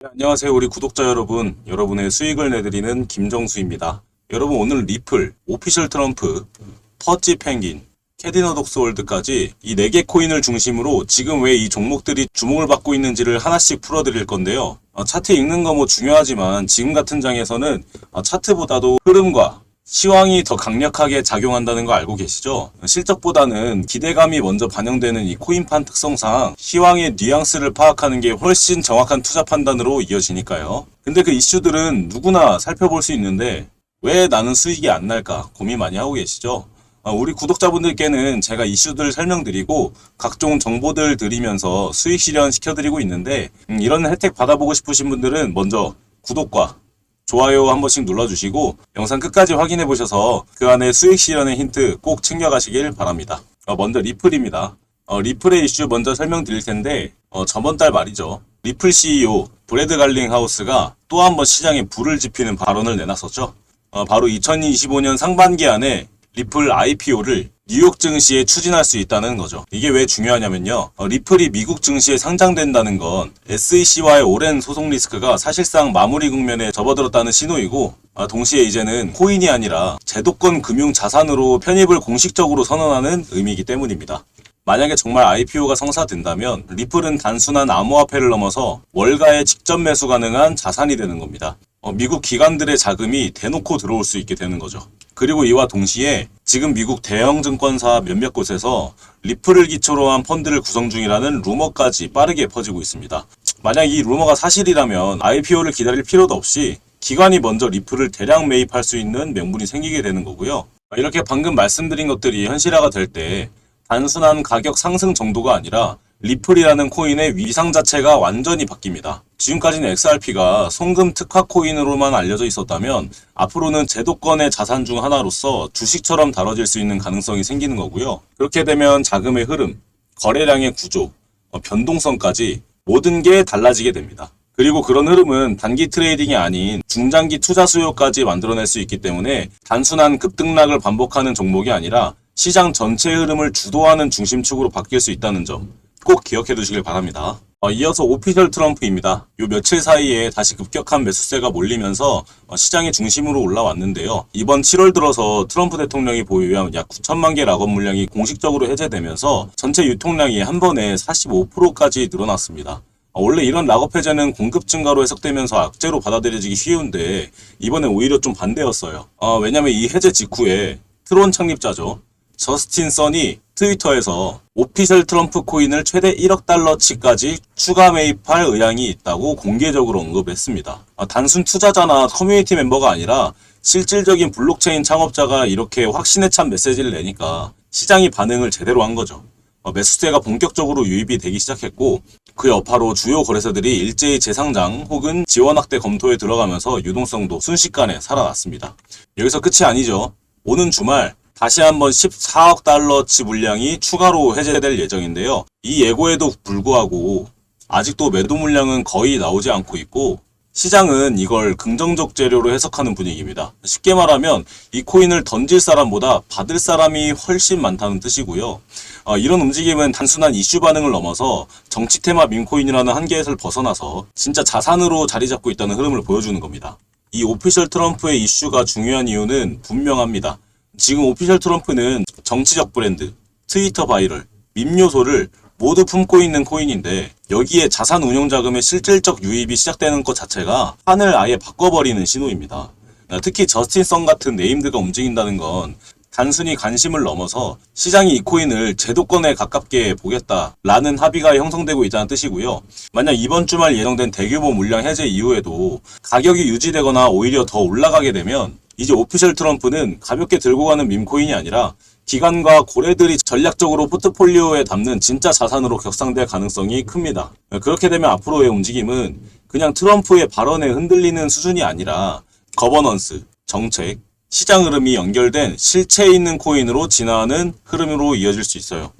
네, 안녕하세요 우리 구독자 여러분, 여러분의 수익을 내드리는 김정수입니다. 여러분, 오늘 리플, 오피셜 트럼프, 퍼지 펭귄, 캐디너 독스월드까지 이 4개 코인을 중심으로 지금 왜 이 종목들이 주목을 받고 있는지를 하나씩 풀어드릴 건데요. 차트 읽는 거 뭐 중요하지만 지금 같은 장에서는 차트보다도 흐름과 시황이 더 강력하게 작용한다는 거 알고 계시죠? 실적보다는 기대감이 먼저 반영되는 이 코인판 특성상 시황의 뉘앙스를 파악하는 게 훨씬 정확한 투자 판단으로 이어지니까요. 근데 그 이슈들은 누구나 살펴볼 수 있는데 왜 나는 수익이 안 날까 고민 많이 하고 계시죠? 우리 구독자분들께는 제가 이슈들 설명드리고 각종 정보들 드리면서 수익 실현 시켜드리고 있는데 이런 혜택 받아보고 싶으신 분들은 먼저 구독과 좋아요 한 번씩 눌러주시고 영상 끝까지 확인해 보셔서 그 안에 수익 실현의 힌트 꼭 챙겨가시길 바랍니다. 먼저 리플입니다. 리플의 이슈 먼저 설명드릴 텐데 저번 달 말이죠. 리플 CEO 브래드 갈링하우스가 또 한 번 시장에 불을 지피는 발언을 내놨었죠. 바로 2025년 상반기 안에 리플 IPO를 뉴욕 증시에 추진할 수 있다는 거죠. 이게 왜 중요하냐면요. 리플이 미국 증시에 상장된다는 건 SEC와의 오랜 소송 리스크가 사실상 마무리 국면에 접어들었다는 신호이고, 동시에 이제는 코인이 아니라 제도권 금융 자산으로 편입을 공식적으로 선언하는 의미이기 때문입니다. 만약에 정말 IPO가 성사된다면 리플은 단순한 암호화폐를 넘어서 월가에 직접 매수 가능한 자산이 되는 겁니다. 미국 기관들의 자금이 대놓고 들어올 수 있게 되는 거죠. 그리고 이와 동시에 지금 미국 대형 증권사 몇몇 곳에서 리플을 기초로 한 펀드를 구성 중이라는 루머까지 빠르게 퍼지고 있습니다. 만약 이 루머가 사실이라면 IPO를 기다릴 필요도 없이 기관이 먼저 리플을 대량 매입할 수 있는 명분이 생기게 되는 거고요. 이렇게 방금 말씀드린 것들이 현실화가 될 때 단순한 가격 상승 정도가 아니라 리플이라는 코인의 위상 자체가 완전히 바뀝니다. 지금까지는 XRP가 송금 특화 코인으로만 알려져 있었다면 앞으로는 제도권의 자산 중 하나로서 주식처럼 다뤄질 수 있는 가능성이 생기는 거고요. 그렇게 되면 자금의 흐름, 거래량의 구조, 변동성까지 모든 게 달라지게 됩니다. 그리고 그런 흐름은 단기 트레이딩이 아닌 중장기 투자 수요까지 만들어낼 수 있기 때문에 단순한 급등락을 반복하는 종목이 아니라 시장 전체의 흐름을 주도하는 중심축으로 바뀔 수 있다는 점 꼭 기억해 두시길 바랍니다. 이어서 오피셜 트럼프입니다. 요 며칠 사이에 다시 급격한 매수세가 몰리면서 시장의 중심으로 올라왔는데요. 이번 7월 들어서 트럼프 대통령이 보유한 약 9천만 개 락업 물량이 공식적으로 해제되면서 전체 유통량이 한 번에 45%까지 늘어났습니다. 원래 이런 락업 해제는 공급 증가로 해석되면서 악재로 받아들여지기 쉬운데 이번에 오히려 좀 반대였어요. 왜냐면 이 해제 직후에 트론 창립자죠. 저스틴 선이 트위터에서 오피셜 트럼프 코인을 최대 1억 달러치까지 추가 매입할 의향이 있다고 공개적으로 언급했습니다. 단순 투자자나 커뮤니티 멤버가 아니라 실질적인 블록체인 창업자가 이렇게 확신에 찬 메시지를 내니까 시장이 반응을 제대로 한 거죠. 매수세가 본격적으로 유입이 되기 시작했고 그 여파로 주요 거래소들이 일제히 재상장 혹은 지원 확대 검토에 들어가면서 유동성도 순식간에 살아났습니다. 여기서 끝이 아니죠. 오는 주말 다시 한번 14억 달러치 물량이 추가로 해제될 예정인데요. 이 예고에도 불구하고 아직도 매도 물량은 거의 나오지 않고 있고 시장은 이걸 긍정적 재료로 해석하는 분위기입니다. 쉽게 말하면 이 코인을 던질 사람보다 받을 사람이 훨씬 많다는 뜻이고요. 이런 움직임은 단순한 이슈 반응을 넘어서 정치 테마 밈코인이라는 한계에서 벗어나서 진짜 자산으로 자리 잡고 있다는 흐름을 보여주는 겁니다. 이 오피셜 트럼프의 이슈가 중요한 이유는 분명합니다. 지금 오피셜 트럼프는 정치적 브랜드, 트위터 바이럴, 밈 요소를 모두 품고 있는 코인인데 여기에 자산 운용 자금의 실질적 유입이 시작되는 것 자체가 판을 아예 바꿔버리는 신호입니다. 특히 저스틴 선 같은 네임드가 움직인다는 건 단순히 관심을 넘어서 시장이 이 코인을 제도권에 가깝게 보겠다라는 합의가 형성되고 있다는 뜻이고요. 만약 이번 주말 예정된 대규모 물량 해제 이후에도 가격이 유지되거나 오히려 더 올라가게 되면 이제 오피셜 트럼프는 가볍게 들고 가는 밈코인이 아니라 기관과 고래들이 전략적으로 포트폴리오에 담는 진짜 자산으로 격상될 가능성이 큽니다. 그렇게 되면 앞으로의 움직임은 그냥 트럼프의 발언에 흔들리는 수준이 아니라 거버넌스, 정책, 시장 흐름이 연결된 실체 있는 코인으로 진화하는 흐름으로 이어질 수 있어요.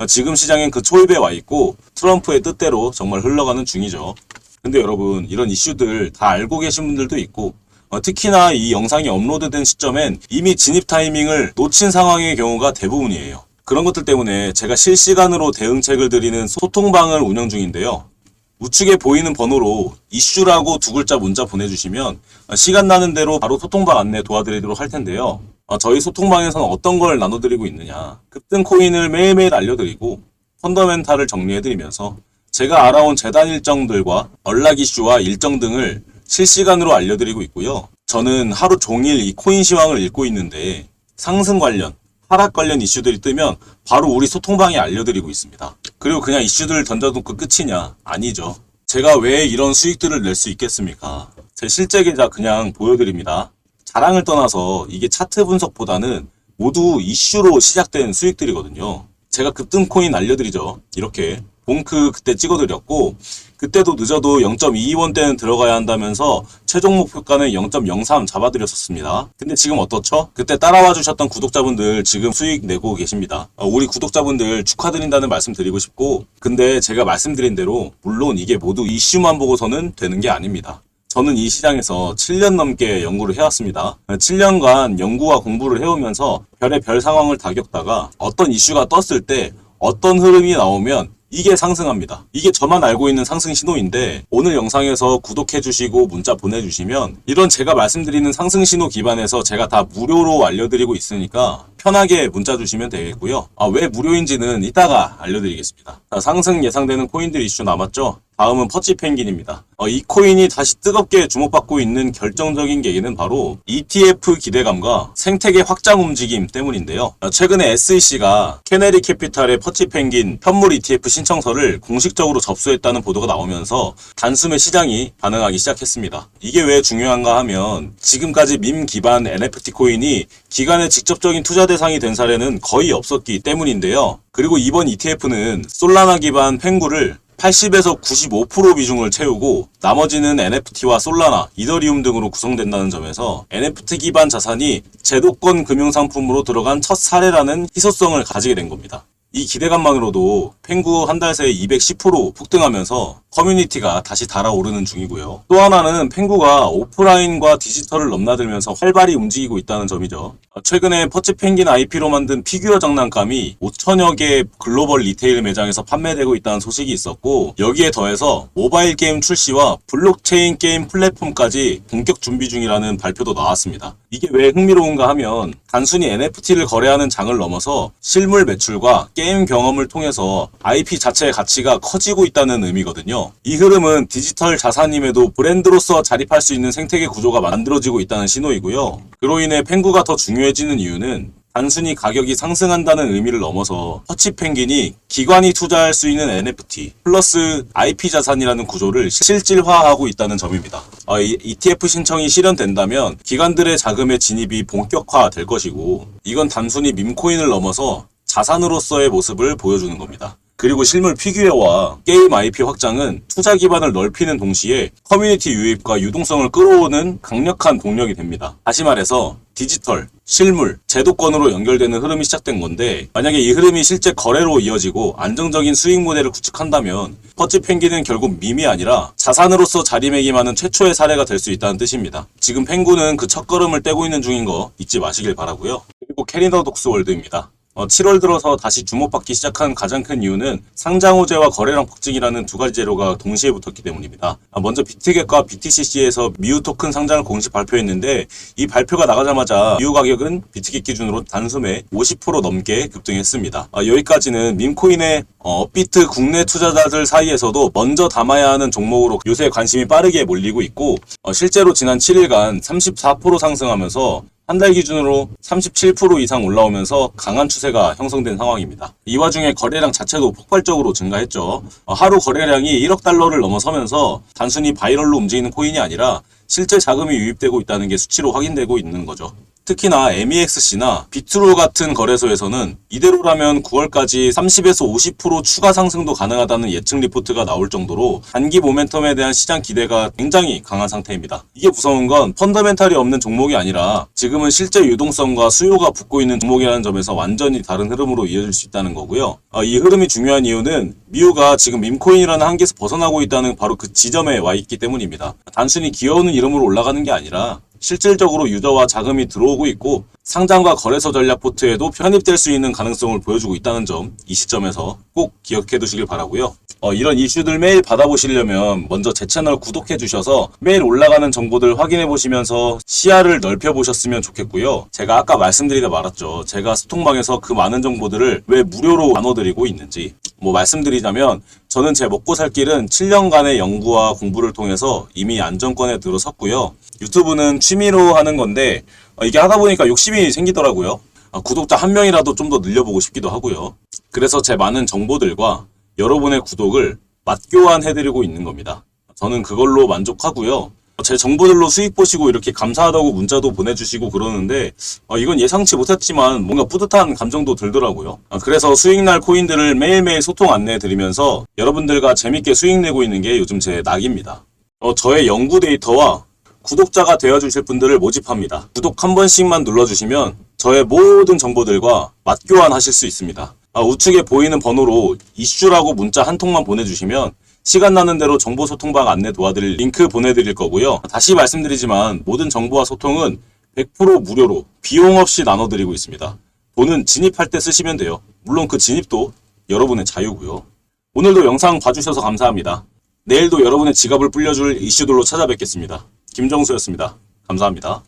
지금 시장엔 그 초입에 와 있고 트럼프의 뜻대로 정말 흘러가는 중이죠. 근데 여러분, 이런 이슈들 다 알고 계신 분들도 있고 특히나 이 영상이 업로드된 시점엔 이미 진입 타이밍을 놓친 상황의 경우가 대부분이에요. 그런 것들 때문에 제가 실시간으로 대응책을 드리는 소통방을 운영 중인데요. 우측에 보이는 번호로 이슈라고 두 글자 문자 보내주시면 시간 나는 대로 바로 소통방 안내 도와드리도록 할 텐데요. 저희 소통방에서는 어떤 걸 나눠드리고 있느냐. 급등 코인을 매일매일 알려드리고 펀더멘탈을 정리해드리면서 제가 알아온 재단 일정들과 연락 이슈와 일정 등을 실시간으로 알려드리고 있고요. 저는 하루 종일 이 코인 시황을 읽고 있는데 상승 관련, 하락 관련 이슈들이 뜨면 바로 우리 소통방에 알려드리고 있습니다. 그리고 그냥 이슈들을 던져놓고 끝이냐? 아니죠. 제가 왜 이런 수익들을 낼 수 있겠습니까? 제 실제 계좌 그냥 보여드립니다. 자랑을 떠나서 이게 차트 분석보다는 모두 이슈로 시작된 수익들이거든요. 제가 급등 코인 알려드리죠. 이렇게 봉크 그때 찍어드렸고 그때도 늦어도 0.22원대는 들어가야 한다면서 최종 목표가는 0.03 잡아드렸었습니다. 근데 지금 어떻죠? 그때 따라와 주셨던 구독자분들 지금 수익 내고 계십니다. 우리 구독자분들 축하드린다는 말씀 드리고 싶고 근데 제가 말씀드린 대로 물론 이게 모두 이슈만 보고서는 되는 게 아닙니다. 저는 이 시장에서 7년 넘게 연구를 해왔습니다. 7년간 연구와 공부를 해오면서 별의 별 상황을 다 겪다가 어떤 이슈가 떴을 때 어떤 흐름이 나오면 이게 상승합니다. 이게 저만 알고 있는 상승 신호인데 오늘 영상에서 구독해주시고 문자 보내주시면 이런 제가 말씀드리는 상승 신호 기반에서 제가 다 무료로 알려드리고 있으니까 편하게 문자 주시면 되겠고요. 왜 무료인지는 이따가 알려드리겠습니다. 자, 상승 예상되는 코인들 이슈 남았죠? 다음은 퍼치 펭귄입니다. 이 코인이 다시 뜨겁게 주목받고 있는 결정적인 계기는 바로 ETF 기대감과 생태계 확장 움직임 때문인데요. 최근에 SEC가 케네리 캐피탈의 퍼치 펭귄 현물 ETF 신청서를 공식적으로 접수했다는 보도가 나오면서 단숨에 시장이 반응하기 시작했습니다. 이게 왜 중요한가 하면 지금까지 밈 기반 NFT 코인이 기관의 직접적인 투자 대상이 된 사례는 거의 없었기 때문인데요. 그리고 이번 ETF는 솔라나 기반 펭구를 80에서 95% 비중을 채우고 나머지는 NFT와 솔라나, 이더리움 등으로 구성된다는 점에서 NFT 기반 자산이 제도권 금융상품으로 들어간 첫 사례라는 희소성을 가지게 된 겁니다. 이 기대감만으로도 펭구 한 달 새에 210% 폭등하면서 커뮤니티가 다시 달아오르는 중이고요. 또 하나는 펭구가 오프라인과 디지털을 넘나들면서 활발히 움직이고 있다는 점이죠. 최근에 퍼치 펭귄 IP로 만든 피규어 장난감이 5천여 개 글로벌 리테일 매장에서 판매되고 있다는 소식이 있었고 여기에 더해서 모바일 게임 출시와 블록체인 게임 플랫폼까지 본격 준비 중이라는 발표도 나왔습니다. 이게 왜 흥미로운가 하면 단순히 NFT를 거래하는 장을 넘어서 실물 매출과 게임 경험을 통해서 IP 자체의 가치가 커지고 있다는 의미거든요. 이 흐름은 디지털 자산임에도 브랜드로서 자립할 수 있는 생태계 구조가 만들어지고 있다는 신호이고요. 그로 인해 펭구가 더 중요해지는 이유는 단순히 가격이 상승한다는 의미를 넘어서 퍼치 펭귄이 기관이 투자할 수 있는 NFT 플러스 IP 자산이라는 구조를 실질화하고 있다는 점입니다. ETF 신청이 실현된다면 기관들의 자금의 진입이 본격화될 것이고 이건 단순히 밈코인을 넘어서 자산으로서의 모습을 보여주는 겁니다. 그리고 실물 피규어와 게임 IP 확장은 투자 기반을 넓히는 동시에 커뮤니티 유입과 유동성을 끌어오는 강력한 동력이 됩니다. 다시 말해서 디지털, 실물, 제도권으로 연결되는 흐름이 시작된 건데 만약에 이 흐름이 실제 거래로 이어지고 안정적인 수익 모델을 구축한다면 퍼치 펭귄은 결국 밈이 아니라 자산으로서 자리매김하는 최초의 사례가 될 수 있다는 뜻입니다. 지금 펭구는 그 첫걸음을 떼고 있는 중인 거 잊지 마시길 바라고요. 그리고 캐리더 독스월드입니다. 7월 들어서 다시 주목받기 시작한 가장 큰 이유는 상장 호재와 거래량 폭증이라는 두 가지 재료가 동시에 붙었기 때문입니다. 먼저 비트겟과 BTCC에서 미우 토큰 상장을 공식 발표했는데 이 발표가 나가자마자 미우 가격은 비트겟 기준으로 단숨에 50% 넘게 급등했습니다. 여기까지는 밈코인의 업비트 국내 투자자들 사이에서도 먼저 담아야 하는 종목으로 요새 관심이 빠르게 몰리고 있고 실제로 지난 7일간 34% 상승하면서 한 달 기준으로 37% 이상 올라오면서 강한 추세가 형성된 상황입니다. 이 와중에 거래량 자체도 폭발적으로 증가했죠. 하루 거래량이 1억 달러를 넘어서면서 단순히 바이럴로 움직이는 코인이 아니라 실제 자금이 유입되고 있다는 게 수치로 확인되고 있는 거죠. 특히나 MEXC나 비트로 같은 거래소에서는 이대로라면 9월까지 30에서 50% 추가 상승도 가능하다는 예측 리포트가 나올 정도로 단기 모멘텀에 대한 시장 기대가 굉장히 강한 상태입니다. 이게 무서운 건 펀더멘탈이 없는 종목이 아니라 지금은 실제 유동성과 수요가 붙고 있는 종목이라는 점에서 완전히 다른 흐름으로 이어질 수 있다는 거고요. 이 흐름이 중요한 이유는 미우가 지금 밈코인이라는 한계에서 벗어나고 있다는 바로 그 지점에 와 있기 때문입니다. 단순히 귀여운 이름으로 올라가는 게 아니라 실질적으로 유저와 자금이 들어오고 있고 상장과 거래소 전략 포트에도 편입될 수 있는 가능성을 보여주고 있다는 점 이 시점에서 꼭 기억해 두시길 바라고요. 이런 이슈들 매일 받아보시려면 먼저 제 채널 구독해 주셔서 매일 올라가는 정보들 확인해 보시면서 시야를 넓혀 보셨으면 좋겠고요. 제가 아까 말씀드리다 말았죠. 제가 스톡방에서 그 많은 정보들을 왜 무료로 나눠드리고 있는지 말씀드리자면 저는 제 먹고 살 길은 7년간의 연구와 공부를 통해서 이미 안정권에 들어섰고요. 유튜브는 취미로 하는 건데 이게 하다 보니까 욕심이 생기더라고요. 구독자 한 명이라도 좀 더 늘려보고 싶기도 하고요. 그래서 제 많은 정보들과 여러분의 구독을 맞교환해드리고 있는 겁니다. 저는 그걸로 만족하고요. 제 정보들로 수익 보시고 이렇게 감사하다고 문자도 보내주시고 그러는데 이건 예상치 못했지만 뭔가 뿌듯한 감정도 들더라고요. 그래서 수익날 코인들을 매일매일 소통 안내해드리면서 여러분들과 재밌게 수익 내고 있는 게 요즘 제 낙입니다. 저의 연구 데이터와 구독자가 되어주실 분들을 모집합니다. 구독 한 번씩만 눌러주시면 저의 모든 정보들과 맞교환하실 수 있습니다. 우측에 보이는 번호로 이슈라고 문자 한 통만 보내주시면 시간 나는 대로 정보 소통방 안내 도와드릴 링크 보내드릴 거고요. 다시 말씀드리지만 모든 정보와 소통은 100% 무료로 비용 없이 나눠드리고 있습니다. 돈은 진입할 때 쓰시면 돼요. 물론 그 진입도 여러분의 자유고요. 오늘도 영상 봐주셔서 감사합니다. 내일도 여러분의 지갑을 불려줄 이슈들로 찾아뵙겠습니다. 김정수였습니다. 감사합니다.